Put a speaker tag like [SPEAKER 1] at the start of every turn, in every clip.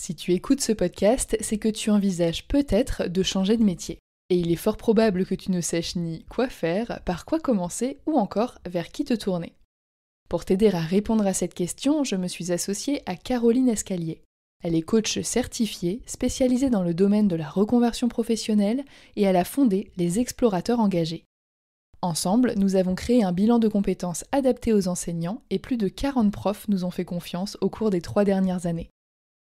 [SPEAKER 1] Si tu écoutes ce podcast, c'est que tu envisages peut-être de changer de métier. Et il est fort probable que tu ne saches ni quoi faire, par quoi commencer ou encore vers qui te tourner. Pour t'aider à répondre à cette question, je me suis associée à Caroline Escalier. Elle est coach certifiée, spécialisée dans le domaine de la reconversion professionnelle et elle a fondé les Explorateurs engagés. Ensemble, nous avons créé un bilan de compétences adapté aux enseignants et plus de 40 profs nous ont fait confiance au cours des 3 dernières années.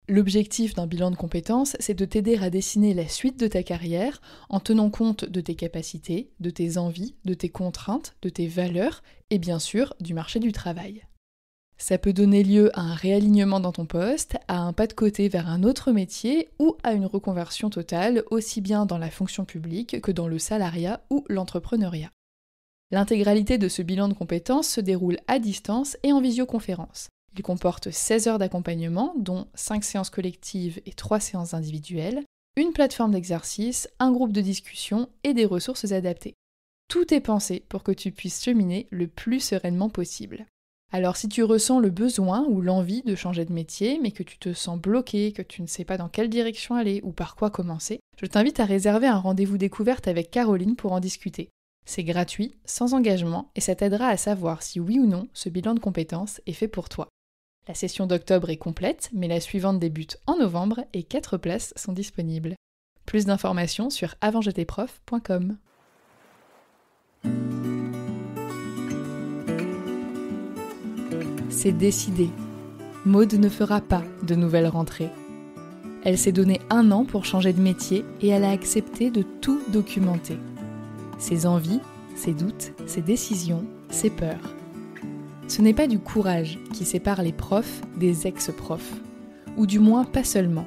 [SPEAKER 1] L'objectif d'un bilan de compétences, c'est de t'aider à dessiner la suite de ta carrière en tenant compte de tes capacités, de tes envies, de tes contraintes, de tes valeurs et bien sûr du marché du travail. Ça peut donner lieu à un réalignement dans ton poste, à un pas de côté vers un autre métier ou à une reconversion totale aussi bien dans la fonction publique que dans le salariat ou l'entrepreneuriat. L'intégralité de ce bilan de compétences se déroule à distance et en visioconférence. Il comporte 16 heures d'accompagnement, dont 5 séances collectives et 3 séances individuelles, une plateforme d'exercice, un groupe de discussion et des ressources adaptées. Tout est pensé pour que tu puisses cheminer le plus sereinement possible. Alors si tu ressens le besoin ou l'envie de changer de métier, mais que tu te sens bloqué, que tu ne sais pas dans quelle direction aller ou par quoi commencer, je t'invite à réserver un rendez-vous découverte avec Caroline pour en discuter. C'est gratuit, sans engagement, et ça t'aidera à savoir si oui ou non ce bilan de compétences est fait pour toi. La session d'octobre est complète, mais la suivante débute en novembre et 4 places sont disponibles. Plus d'informations sur avantj'étaisprof.com. C'est décidé. Maud ne fera pas de nouvelle rentrée. Elle s'est donné 1 an pour changer de métier et elle a accepté de tout documenter. Ses envies, ses doutes, ses décisions, ses peurs. Ce n'est pas du courage qui sépare les profs des ex-profs, ou du moins pas seulement.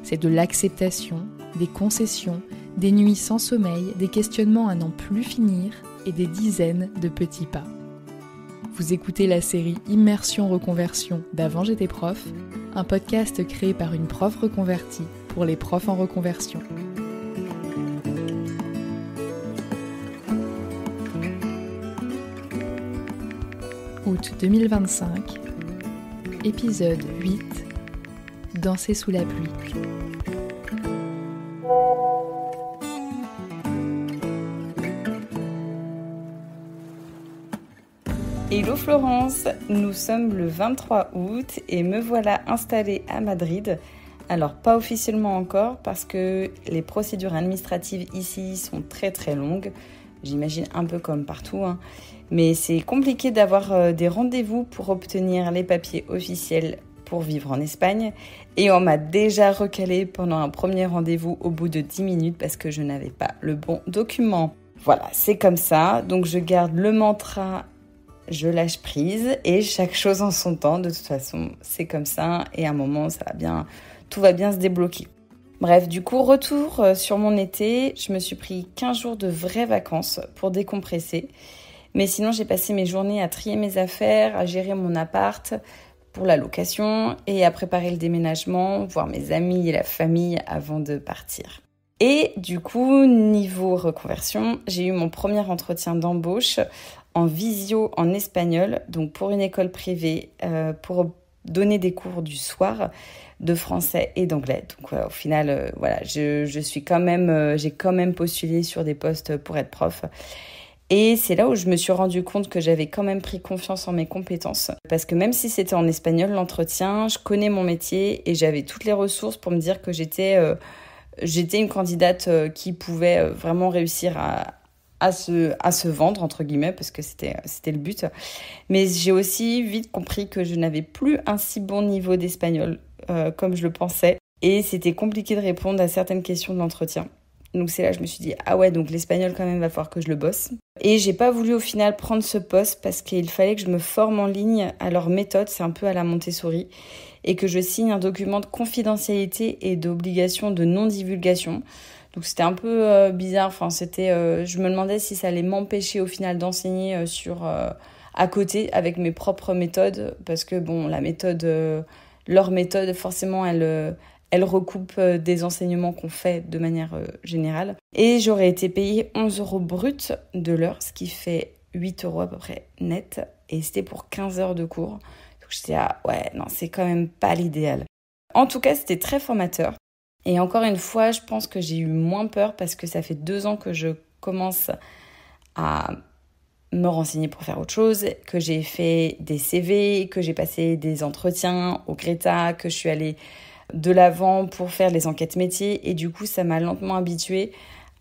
[SPEAKER 1] C'est de l'acceptation, des concessions, des nuits sans sommeil, des questionnements à n'en plus finir et des dizaines de petits pas. Vous écoutez la série Immersion Reconversion d'Avant j'étais prof, un podcast créé par une prof reconvertie pour les profs en reconversion. Août 2025, épisode 8, Danser sous la pluie.
[SPEAKER 2] Hello Florence, nous sommes le 23 août et me voilà installée à Madrid. Alors pas officiellement encore parce que les procédures administratives ici sont très très longues, j'imagine un peu comme partout, mais c'est compliqué d'avoir des rendez-vous pour obtenir les papiers officiels pour vivre en Espagne et on m'a déjà recalé pendant un premier rendez-vous au bout de 10 minutes parce que je n'avais pas le bon document. Voilà, c'est comme ça, donc je garde le mantra, je lâche prise et chaque chose en son temps, de toute façon c'est comme ça et à un moment tout va bien se débloquer. Bref, du coup, retour sur mon été, je me suis pris 15 jours de vraies vacances pour décompresser. Mais sinon, j'ai passé mes journées à trier mes affaires, à gérer mon appart pour la location et à préparer le déménagement, voir mes amis et la famille avant de partir. Et du coup, niveau reconversion, j'ai eu mon premier entretien d'embauche en visio en espagnol, donc pour une école privée, pour donner des cours du soir de français et d'anglais. Donc au final, j'ai quand même postulé sur des postes pour être prof. Et c'est là où je me suis rendu compte que j'avais quand même pris confiance en mes compétences. Parce que même si c'était en espagnol, l'entretien, je connais mon métier et j'avais toutes les ressources pour me dire que j'étais une candidate qui pouvait vraiment réussir à se vendre, entre guillemets, parce que c'était le but. Mais j'ai aussi vite compris que je n'avais plus un si bon niveau d'espagnol comme je le pensais. Et c'était compliqué de répondre à certaines questions de l'entretien. Donc c'est là que je me suis dit, ah ouais, donc l'espagnol quand même, va falloir que je le bosse. Et j'ai pas voulu au final prendre ce poste parce qu'il fallait que je me forme en ligne à leur méthode, c'est un peu à la Montessori, et que je signe un document de confidentialité et d'obligation de non-divulgation. Donc c'était un peu bizarre, je me demandais si ça allait m'empêcher au final d'enseigner à côté avec mes propres méthodes, parce que bon, leur méthode, forcément, elle recoupe des enseignements qu'on fait de manière générale. Et j'aurais été payée 11 € brut de l'heure, ce qui fait 8 € à peu près net. Et c'était pour 15 heures de cours. Donc j'étais ouais, non, c'est quand même pas l'idéal. En tout cas, c'était très formateur. Et encore une fois, je pense que j'ai eu moins peur parce que ça fait 2 ans que je commence à me renseigner pour faire autre chose, que j'ai fait des CV, que j'ai passé des entretiens au Greta, que je suis allée de l'avant pour faire les enquêtes métiers. Et du coup, ça m'a lentement habituée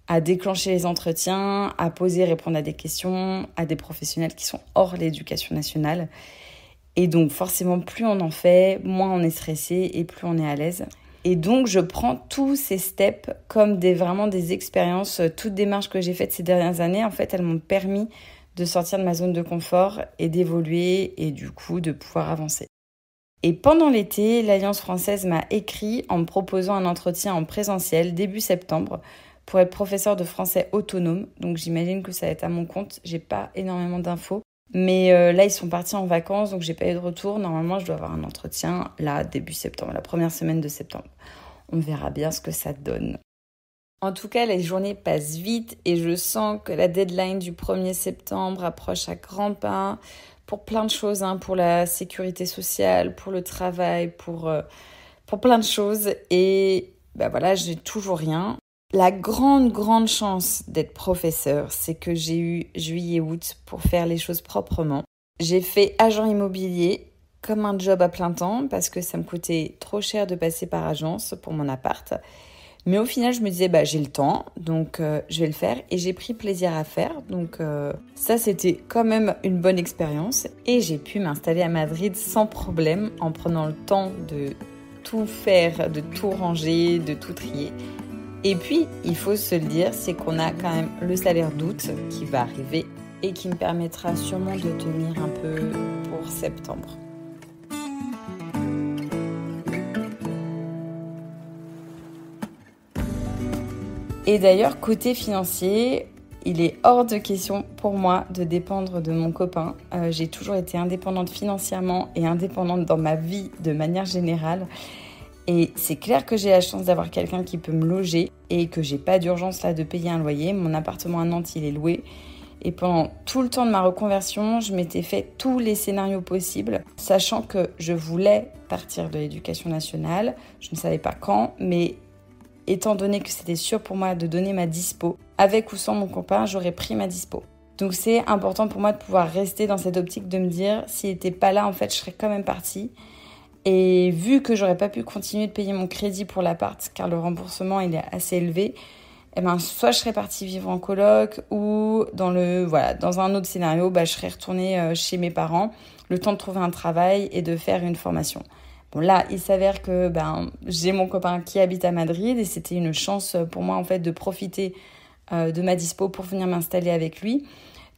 [SPEAKER 2] à déclencher les entretiens, à poser, répondre à des questions, à des professionnels qui sont hors l'éducation nationale. Et donc forcément, plus on en fait, moins on est stressé et plus on est à l'aise. Et donc, je prends tous ces steps comme vraiment des expériences. Toutes démarches que j'ai faites ces dernières années, en fait, elles m'ont permis de sortir de ma zone de confort et d'évoluer et du coup de pouvoir avancer. Et pendant l'été, l'Alliance française m'a écrit en me proposant un entretien en présentiel début septembre pour être professeur de français autonome. Donc, j'imagine que ça va être à mon compte. J'ai pas énormément d'infos. Mais là, ils sont partis en vacances, donc j'ai pas eu de retour. Normalement, je dois avoir un entretien, là, début septembre, la première semaine de septembre. On verra bien ce que ça donne. En tout cas, les journées passent vite et je sens que la deadline du 1er septembre approche à grands pas pour plein de choses, pour la sécurité sociale, pour le travail, pour plein de choses. Et voilà, j'ai toujours rien. La grande chance d'être professeur, c'est que j'ai eu juillet-août pour faire les choses proprement. J'ai fait agent immobilier comme un job à plein temps parce que ça me coûtait trop cher de passer par agence pour mon appart. Mais au final, je me disais, j'ai le temps, donc je vais le faire. Et j'ai pris plaisir à faire. Donc ça, c'était quand même une bonne expérience. Et j'ai pu m'installer à Madrid sans problème en prenant le temps de tout faire, de tout ranger, de tout trier. Et puis, il faut se le dire, c'est qu'on a quand même le salaire d'août qui va arriver et qui me permettra sûrement de tenir un peu pour septembre. Et d'ailleurs, côté financier, il est hors de question pour moi de dépendre de mon copain. J'ai toujours été indépendante financièrement et indépendante dans ma vie de manière générale. Et c'est clair que j'ai la chance d'avoir quelqu'un qui peut me loger et que j'ai pas d'urgence là de payer un loyer. Mon appartement à Nantes, il est loué. Et pendant tout le temps de ma reconversion, je m'étais fait tous les scénarios possibles, sachant que je voulais partir de l'éducation nationale. Je ne savais pas quand, mais étant donné que c'était sûr pour moi de donner ma dispo, avec ou sans mon copain, j'aurais pris ma dispo. Donc c'est important pour moi de pouvoir rester dans cette optique de me dire, s'il n'était pas là, en fait, je serais quand même partie. Et vu que j'aurais pas pu continuer de payer mon crédit pour l'appart, car le remboursement il est assez élevé, soit je serais partie vivre en coloc ou dans un autre scénario, je serais retournée chez mes parents, le temps de trouver un travail et de faire une formation. Bon là, il s'avère que j'ai mon copain qui habite à Madrid et c'était une chance pour moi en fait de profiter de ma dispo pour venir m'installer avec lui.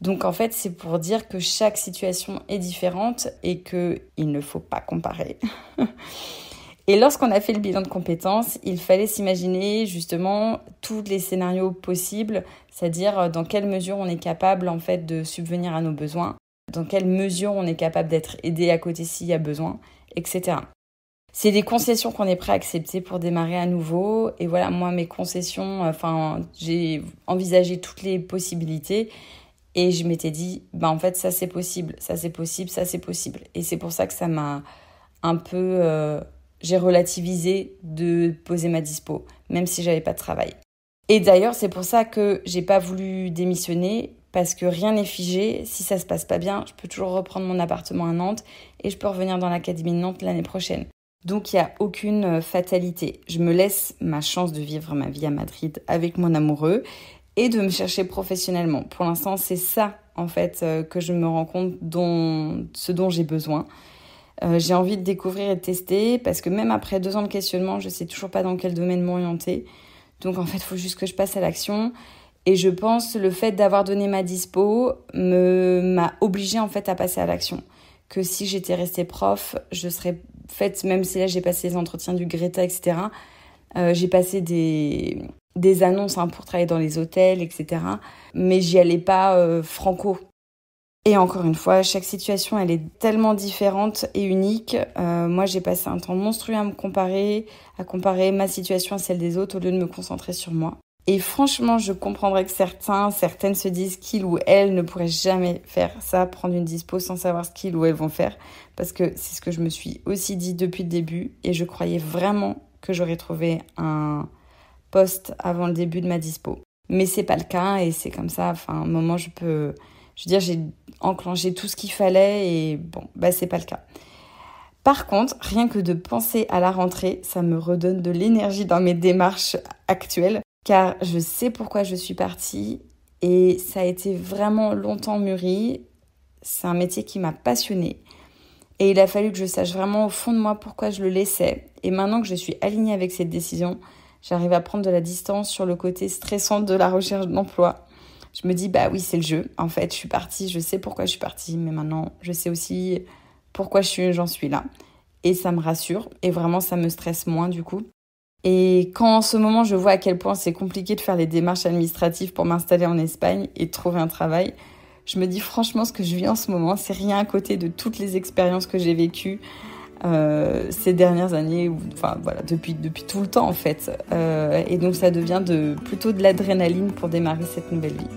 [SPEAKER 2] Donc en fait, c'est pour dire que chaque situation est différente et qu'il ne faut pas comparer. Et lorsqu'on a fait le bilan de compétences, il fallait s'imaginer justement tous les scénarios possibles, c'est-à-dire dans quelle mesure on est capable en fait de subvenir à nos besoins, dans quelle mesure on est capable d'être aidé à côté s'il y a besoin, etc. C'est des concessions qu'on est prêt à accepter pour démarrer à nouveau. Et voilà, moi, mes concessions, j'ai envisagé toutes les possibilités. Et je m'étais dit, en fait, ça c'est possible, ça c'est possible, ça c'est possible. Et c'est pour ça que ça m'a un peu... j'ai relativisé de poser ma dispo, même si j'avais pas de travail. Et d'ailleurs, c'est pour ça que j'ai pas voulu démissionner, parce que rien n'est figé. Si ça se passe pas bien, je peux toujours reprendre mon appartement à Nantes et je peux revenir dans l'académie de Nantes l'année prochaine. Donc il n'y a aucune fatalité. Je me laisse ma chance de vivre ma vie à Madrid avec mon amoureux et de me chercher professionnellement. Pour l'instant, c'est ça, en fait, que je me rends compte ce dont j'ai besoin. J'ai envie de découvrir et de tester parce que même après 2 ans de questionnement, je ne sais toujours pas dans quel domaine m'orienter. Donc, en fait, il faut juste que je passe à l'action. Et je pense que le fait d'avoir donné ma dispo m'a obligée, en fait, à passer à l'action. Que si j'étais restée prof, je serais faite, même si là, j'ai passé les entretiens du Greta, etc. J'ai passé des annonces pour travailler dans les hôtels, etc. Mais j'y allais pas franco. Et encore une fois, chaque situation, elle est tellement différente et unique. Moi, j'ai passé un temps monstrueux à comparer ma situation à celle des autres au lieu de me concentrer sur moi. Et franchement, je comprendrais que certaines se disent qu'ils ou elles ne pourraient jamais faire ça, prendre une dispo sans savoir ce qu'ils ou elles vont faire. Parce que c'est ce que je me suis aussi dit depuis le début. Et je croyais vraiment que j'aurais trouvé un poste avant le début de ma dispo. Mais c'est pas le cas et c'est comme ça. Enfin, à un moment, j'ai enclenché tout ce qu'il fallait et bon, c'est pas le cas. Par contre, rien que de penser à la rentrée, ça me redonne de l'énergie dans mes démarches actuelles. Car je sais pourquoi je suis partie et ça a été vraiment longtemps mûri. C'est un métier qui m'a passionnée et il a fallu que je sache vraiment au fond de moi pourquoi je le laissais. Et maintenant que je suis alignée avec cette décision, j'arrive à prendre de la distance sur le côté stressant de la recherche d'emploi. Je me dis, oui, c'est le jeu. En fait, je suis partie, je sais pourquoi je suis partie, mais maintenant, je sais aussi pourquoi j'en suis là. Et ça me rassure et vraiment, ça me stresse moins du coup. Et quand en ce moment je vois à quel point c'est compliqué de faire les démarches administratives pour m'installer en Espagne et de trouver un travail, je me dis franchement ce que je vis en ce moment, c'est rien à côté de toutes les expériences que j'ai vécues ces dernières années, depuis tout le temps en fait. Et donc ça devient plutôt de l'adrénaline pour démarrer cette nouvelle vie.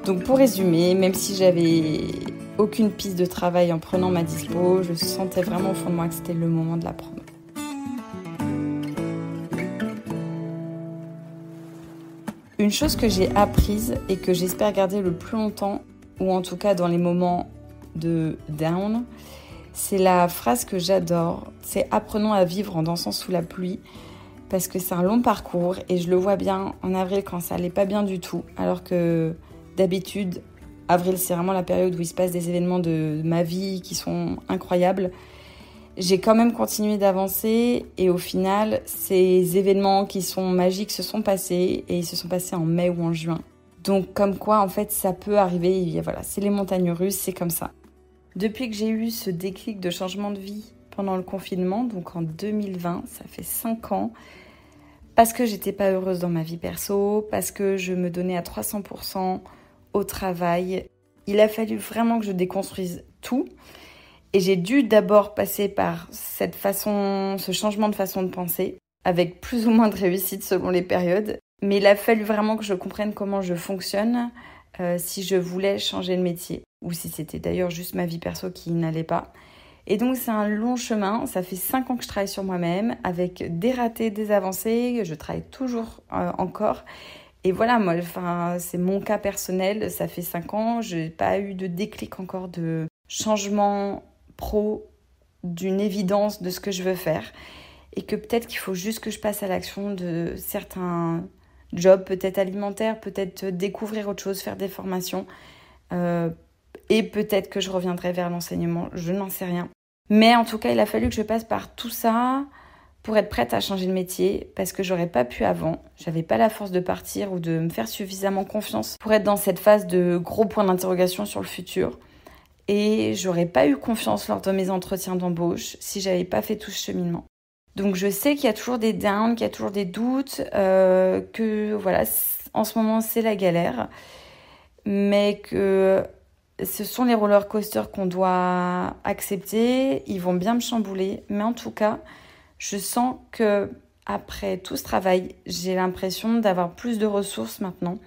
[SPEAKER 2] Donc pour résumer, même si j'avais aucune piste de travail en prenant ma dispo, je sentais vraiment au fond de moi que c'était le moment de la prendre. Une chose que j'ai apprise et que j'espère garder le plus longtemps, ou en tout cas dans les moments de down, c'est la phrase que j'adore, c'est « apprenons à vivre en dansant sous la pluie », parce que c'est un long parcours et je le vois bien en avril quand ça allait pas bien du tout, alors que d'habitude, avril c'est vraiment la période où il se passe des événements de ma vie qui sont incroyables. J'ai quand même continué d'avancer et au final, ces événements qui sont magiques se sont passés et ils se sont passés en mai ou en juin. Donc comme quoi, en fait, ça peut arriver, voilà, c'est les montagnes russes, c'est comme ça. Depuis que j'ai eu ce déclic de changement de vie pendant le confinement, donc en 2020, ça fait 5 ans, parce que j'étais pas heureuse dans ma vie perso, parce que je me donnais à 300% au travail, il a fallu vraiment que je déconstruise tout. Et j'ai dû d'abord passer par ce changement de façon de penser, avec plus ou moins de réussite selon les périodes. Mais il a fallu vraiment que je comprenne comment je fonctionne si je voulais changer de métier, ou si c'était d'ailleurs juste ma vie perso qui n'allait pas. Et donc c'est un long chemin, ça fait 5 ans que je travaille sur moi-même, avec des ratés, des avancées, je travaille toujours encore. Et voilà, c'est mon cas personnel, ça fait 5 ans, je n'ai pas eu de déclic encore de changement pro, d'une évidence de ce que je veux faire et que peut-être qu'il faut juste que je passe à l'action de certains jobs, peut-être alimentaires, peut-être découvrir autre chose, faire des formations et peut-être que je reviendrai vers l'enseignement, je n'en sais rien. Mais en tout cas, il a fallu que je passe par tout ça pour être prête à changer de métier parce que j'aurais pas pu avant, j'avais pas la force de partir ou de me faire suffisamment confiance pour être dans cette phase de gros points d'interrogation sur le futur. Et j'aurais pas eu confiance lors de mes entretiens d'embauche si j'avais pas fait tout ce cheminement. Donc je sais qu'il y a toujours des downs, qu'il y a toujours des doutes, que voilà, en ce moment c'est la galère, mais que ce sont les roller coasters qu'on doit accepter, ils vont bien me chambouler, mais en tout cas, je sens que après tout ce travail, j'ai l'impression d'avoir plus de ressources maintenant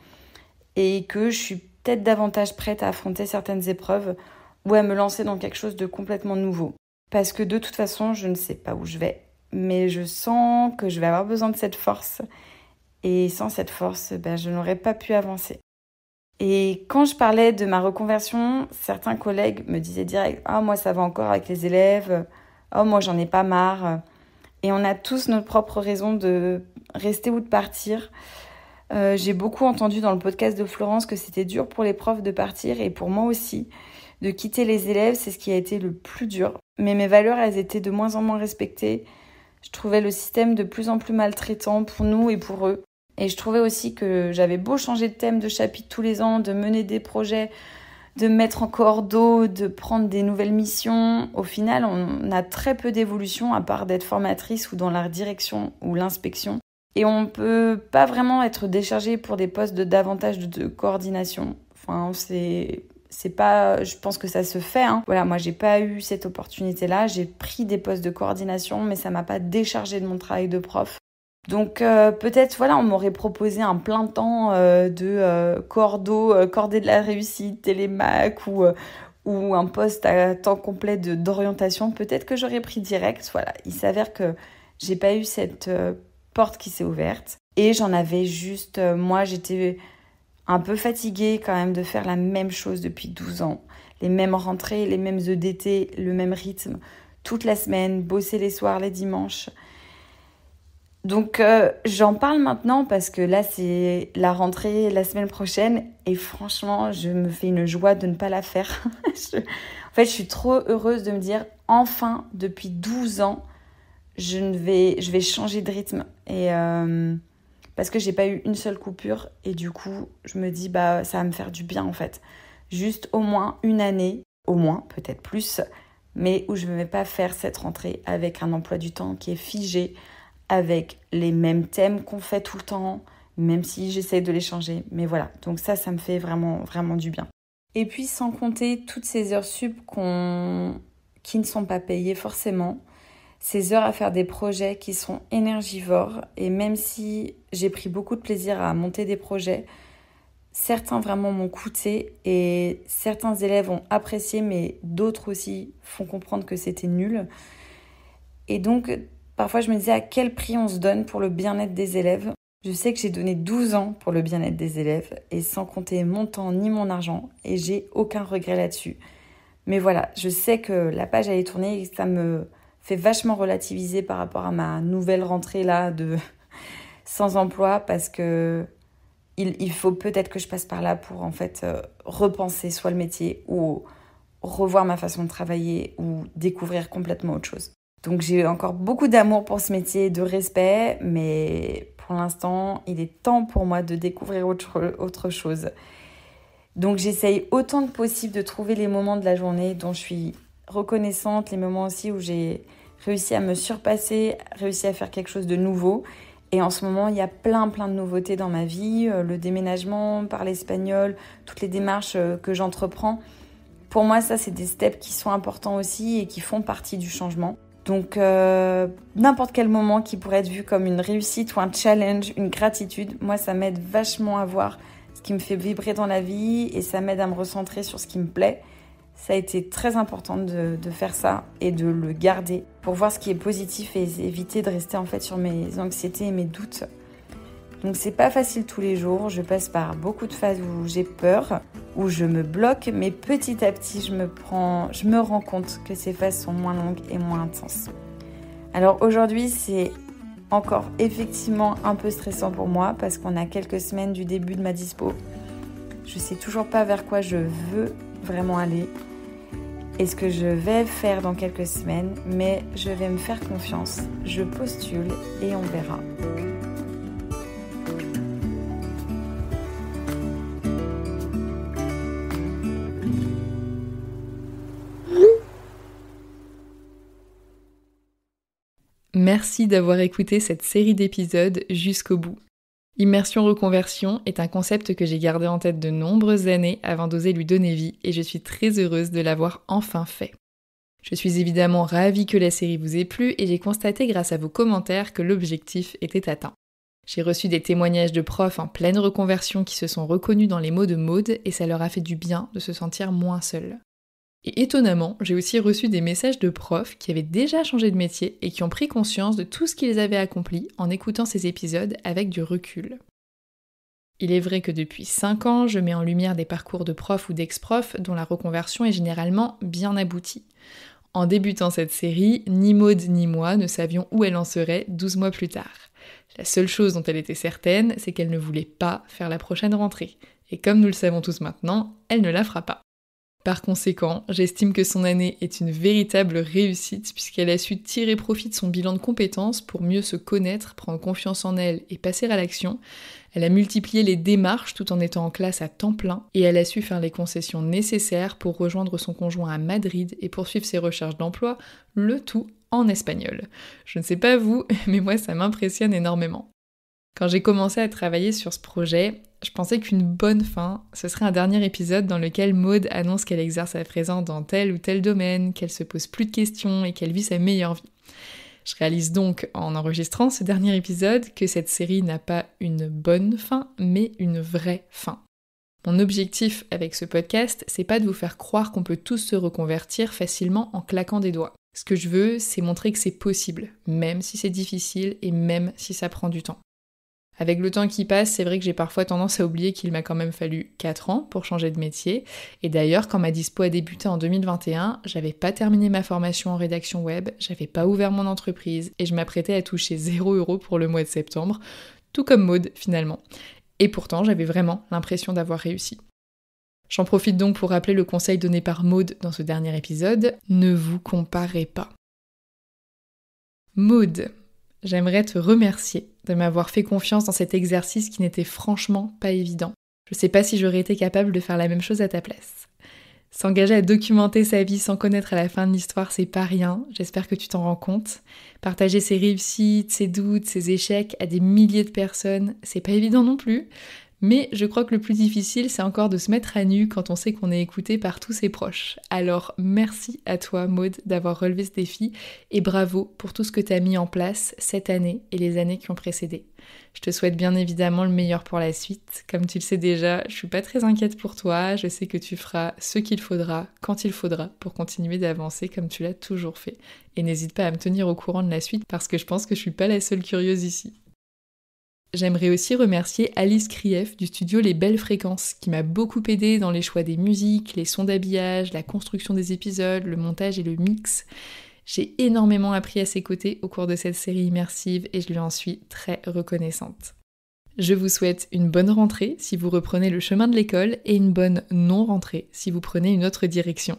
[SPEAKER 2] et que je suis peut-être davantage prête à affronter certaines épreuves ou à me lancer dans quelque chose de complètement nouveau. Parce que de toute façon, je ne sais pas où je vais, mais je sens que je vais avoir besoin de cette force. Et sans cette force, je n'aurais pas pu avancer. Et quand je parlais de ma reconversion, certains collègues me disaient direct « Ah, moi ça va encore avec les élèves. Oh, moi j'en ai pas marre. » Et on a tous nos propres raisons de rester ou de partir. J'ai beaucoup entendu dans le podcast de Florence que c'était dur pour les profs de partir et pour moi aussi. De quitter les élèves, c'est ce qui a été le plus dur. Mais mes valeurs, elles étaient de moins en moins respectées. Je trouvais le système de plus en plus maltraitant pour nous et pour eux. Et je trouvais aussi que j'avais beau changer de thème de chapitre tous les ans, de mener des projets, de me mettre en cordeau, de prendre des nouvelles missions. Au final, on a très peu d'évolution à part d'être formatrice ou dans la direction ou l'inspection. Et on peut pas vraiment être déchargé pour des postes davantage de coordination. Enfin, c'est pas, je pense que ça se fait. Voilà, moi, j'ai pas eu cette opportunité-là. J'ai pris des postes de coordination, mais ça m'a pas déchargé de mon travail de prof. Donc peut-être, voilà, on m'aurait proposé un plein temps de cordée de la réussite, télémac ou un poste à temps complet d'orientation. Peut-être que j'aurais pris direct. Voilà, il s'avère que j'ai pas eu cette porte qui s'est ouverte. Et j'en avais juste... moi, j'étais un peu fatiguée quand même de faire la même chose depuis 12 ans. Les mêmes rentrées, les mêmes EDT, le même rythme, toute la semaine, bosser les soirs, les dimanches. Donc j'en parle maintenant parce que là c'est la rentrée la semaine prochaine et franchement je me fais une joie de ne pas la faire. En fait je suis trop heureuse de me dire enfin depuis 12 ans je vais changer de rythme et parce que j'ai pas eu une seule coupure et du coup je me dis bah ça va me faire du bien en fait. Juste au moins une année, au moins peut-être plus, mais où je ne vais pas faire cette rentrée avec un emploi du temps qui est figé, avec les mêmes thèmes qu'on fait tout le temps, même si j'essaie de les changer. Mais voilà, donc ça me fait vraiment, vraiment du bien. Et puis sans compter toutes ces heures sup qui ne sont pas payées forcément, ces heures à faire des projets qui sont énergivores. Et même si j'ai pris beaucoup de plaisir à monter des projets, certains vraiment m'ont coûté et certains élèves ont apprécié, mais d'autres aussi font comprendre que c'était nul. Et donc, parfois, je me disais à quel prix on se donne pour le bien-être des élèves. Je sais que j'ai donné 12 ans pour le bien-être des élèves et sans compter mon temps ni mon argent et j'ai aucun regret là-dessus. Mais voilà, je sais que la page allait tourner et ça me fait vachement relativiser par rapport à ma nouvelle rentrée là de sans emploi parce que il faut peut-être que je passe par là pour en fait repenser soit le métier ou revoir ma façon de travailler ou découvrir complètement autre chose. Donc j'ai encore beaucoup d'amour pour ce métier, de respect, mais pour l'instant, il est temps pour moi de découvrir autre chose. Donc j'essaye autant que possible de trouver les moments de la journée dont je suis reconnaissante, les moments aussi où j'ai réussi à me surpasser, réussi à faire quelque chose de nouveau. Et en ce moment, il y a plein de nouveautés dans ma vie, le déménagement, parler espagnol, toutes les démarches que j'entreprends. Pour moi, ça, c'est des steps qui sont importants aussi et qui font partie du changement. Donc, n'importe quel moment qui pourrait être vu comme une réussite ou un challenge, une gratitude, moi, ça m'aide vachement à voir ce qui me fait vibrer dans la vie et ça m'aide à me recentrer sur ce qui me plaît. Ça a été très important de faire ça et de le garder pour voir ce qui est positif et éviter de rester en fait sur mes anxiétés et mes doutes. Donc c'est pas facile tous les jours, je passe par beaucoup de phases où j'ai peur, où je me bloque, mais petit à petit je me rends compte que ces phases sont moins longues et moins intenses. Alors aujourd'hui c'est encore effectivement un peu stressant pour moi parce qu'on a quelques semaines du début de ma dispo. Je sais toujours pas vers quoi je veux vraiment aller et ce que je vais faire dans quelques semaines, mais je vais me faire confiance, je postule et on verra.
[SPEAKER 1] Merci d'avoir écouté cette série d'épisodes jusqu'au bout. Immersion reconversion est un concept que j'ai gardé en tête de nombreuses années avant d'oser lui donner vie et je suis très heureuse de l'avoir enfin fait. Je suis évidemment ravie que la série vous ait plu et j'ai constaté grâce à vos commentaires que l'objectif était atteint. J'ai reçu des témoignages de profs en pleine reconversion qui se sont reconnus dans les mots de Maud et ça leur a fait du bien de se sentir moins seuls. Et étonnamment, j'ai aussi reçu des messages de profs qui avaient déjà changé de métier et qui ont pris conscience de tout ce qu'ils avaient accompli en écoutant ces épisodes avec du recul. Il est vrai que depuis 5 ans, je mets en lumière des parcours de profs ou d'ex-profs dont la reconversion est généralement bien aboutie. En débutant cette série, ni Maud ni moi ne savions où elle en serait 12 mois plus tard. La seule chose dont elle était certaine, c'est qu'elle ne voulait pas faire la prochaine rentrée. Et comme nous le savons tous maintenant, elle ne la fera pas. Par conséquent, j'estime que son année est une véritable réussite puisqu'elle a su tirer profit de son bilan de compétences pour mieux se connaître, prendre confiance en elle et passer à l'action. Elle a multiplié les démarches tout en étant en classe à temps plein et elle a su faire les concessions nécessaires pour rejoindre son conjoint à Madrid et poursuivre ses recherches d'emploi, le tout en espagnol. Je ne sais pas vous, mais moi ça m'impressionne énormément. Quand j'ai commencé à travailler sur ce projet, je pensais qu'une bonne fin, ce serait un dernier épisode dans lequel Maud annonce qu'elle exerce à présent dans tel ou tel domaine, qu'elle se pose plus de questions et qu'elle vit sa meilleure vie. Je réalise donc, en enregistrant ce dernier épisode, que cette série n'a pas une bonne fin, mais une vraie fin. Mon objectif avec ce podcast, c'est pas de vous faire croire qu'on peut tous se reconvertir facilement en claquant des doigts. Ce que je veux, c'est montrer que c'est possible, même si c'est difficile et même si ça prend du temps. Avec le temps qui passe, c'est vrai que j'ai parfois tendance à oublier qu'il m'a quand même fallu 4 ans pour changer de métier. Et d'ailleurs, quand ma dispo a débuté en 2021, j'avais pas terminé ma formation en rédaction web, j'avais pas ouvert mon entreprise et je m'apprêtais à toucher 0 € pour le mois de septembre, tout comme Maud finalement. Et pourtant, j'avais vraiment l'impression d'avoir réussi. J'en profite donc pour rappeler le conseil donné par Maud dans ce dernier épisode, ne vous comparez pas. Maud, j'aimerais te remercier de m'avoir fait confiance dans cet exercice qui n'était franchement pas évident. Je sais pas si j'aurais été capable de faire la même chose à ta place. S'engager à documenter sa vie sans connaître à la fin de l'histoire, c'est pas rien, j'espère que tu t'en rends compte. Partager ses réussites, ses doutes, ses échecs à des milliers de personnes, c'est pas évident non plus. Mais je crois que le plus difficile, c'est encore de se mettre à nu quand on sait qu'on est écouté par tous ses proches. Alors merci à toi Maud d'avoir relevé ce défi et bravo pour tout ce que tu as mis en place cette année et les années qui ont précédé. Je te souhaite bien évidemment le meilleur pour la suite. Comme tu le sais déjà, je suis pas très inquiète pour toi, je sais que tu feras ce qu'il faudra, quand il faudra, pour continuer d'avancer comme tu l'as toujours fait. Et n'hésite pas à me tenir au courant de la suite parce que je pense que je suis pas la seule curieuse ici. J'aimerais aussi remercier Alice Krief du studio Les Belles Fréquences, qui m'a beaucoup aidée dans les choix des musiques, les sons d'habillage, la construction des épisodes, le montage et le mix. J'ai énormément appris à ses côtés au cours de cette série immersive et je lui en suis très reconnaissante. Je vous souhaite une bonne rentrée si vous reprenez le chemin de l'école et une bonne non-rentrée si vous prenez une autre direction.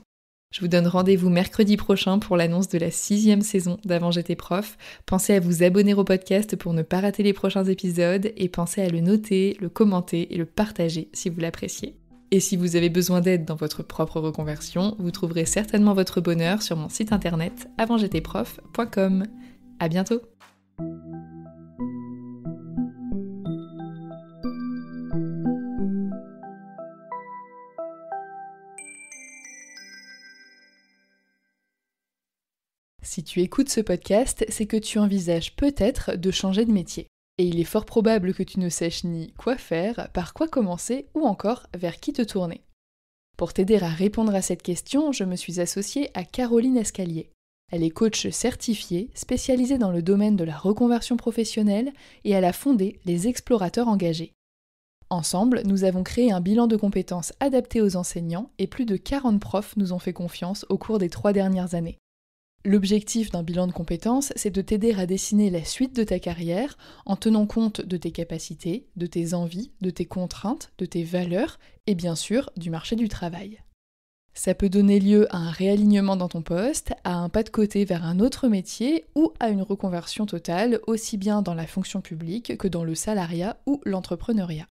[SPEAKER 1] Je vous donne rendez-vous mercredi prochain pour l'annonce de la 6e saison d'Avant j'étais prof. Pensez à vous abonner au podcast pour ne pas rater les prochains épisodes et pensez à le noter, le commenter et le partager si vous l'appréciez. Et si vous avez besoin d'aide dans votre propre reconversion, vous trouverez certainement votre bonheur sur mon site internet avantj'étaisprof.com. À bientôt! Si tu écoutes ce podcast, c'est que tu envisages peut-être de changer de métier. Et il est fort probable que tu ne saches ni quoi faire, par quoi commencer ou encore vers qui te tourner. Pour t'aider à répondre à cette question, je me suis associée à Caroline Escalier. Elle est coach certifiée, spécialisée dans le domaine de la reconversion professionnelle et elle a fondé les Explorateurs engagés. Ensemble, nous avons créé un bilan de compétences adapté aux enseignants et plus de 40 profs nous ont fait confiance au cours des 3 dernières années. L'objectif d'un bilan de compétences, c'est de t'aider à dessiner la suite de ta carrière en tenant compte de tes capacités, de tes envies, de tes contraintes, de tes valeurs et bien sûr du marché du travail. Ça peut donner lieu à un réalignement dans ton poste, à un pas de côté vers un autre métier ou à une reconversion totale, aussi bien dans la fonction publique que dans le salariat ou l'entrepreneuriat.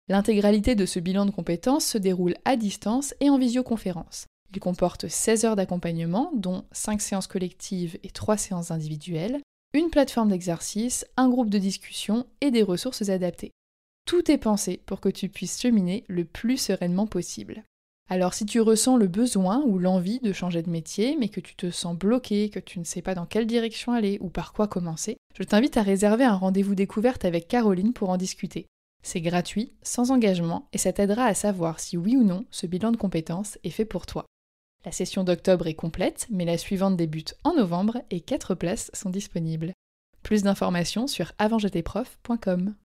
[SPEAKER 1] L'intégralité de ce bilan de compétences se déroule à distance et en visioconférence. Il comporte 16 heures d'accompagnement, dont 5 séances collectives et 3 séances individuelles, une plateforme d'exercice, un groupe de discussion et des ressources adaptées. Tout est pensé pour que tu puisses cheminer le plus sereinement possible. Alors si tu ressens le besoin ou l'envie de changer de métier, mais que tu te sens bloqué, que tu ne sais pas dans quelle direction aller ou par quoi commencer, je t'invite à réserver un rendez-vous découverte avec Caroline pour en discuter. C'est gratuit, sans engagement, et ça t'aidera à savoir si oui ou non ce bilan de compétences est fait pour toi. La session d'octobre est complète, mais la suivante débute en novembre et 4 places sont disponibles. Plus d'informations sur avantj'étaisprof.com.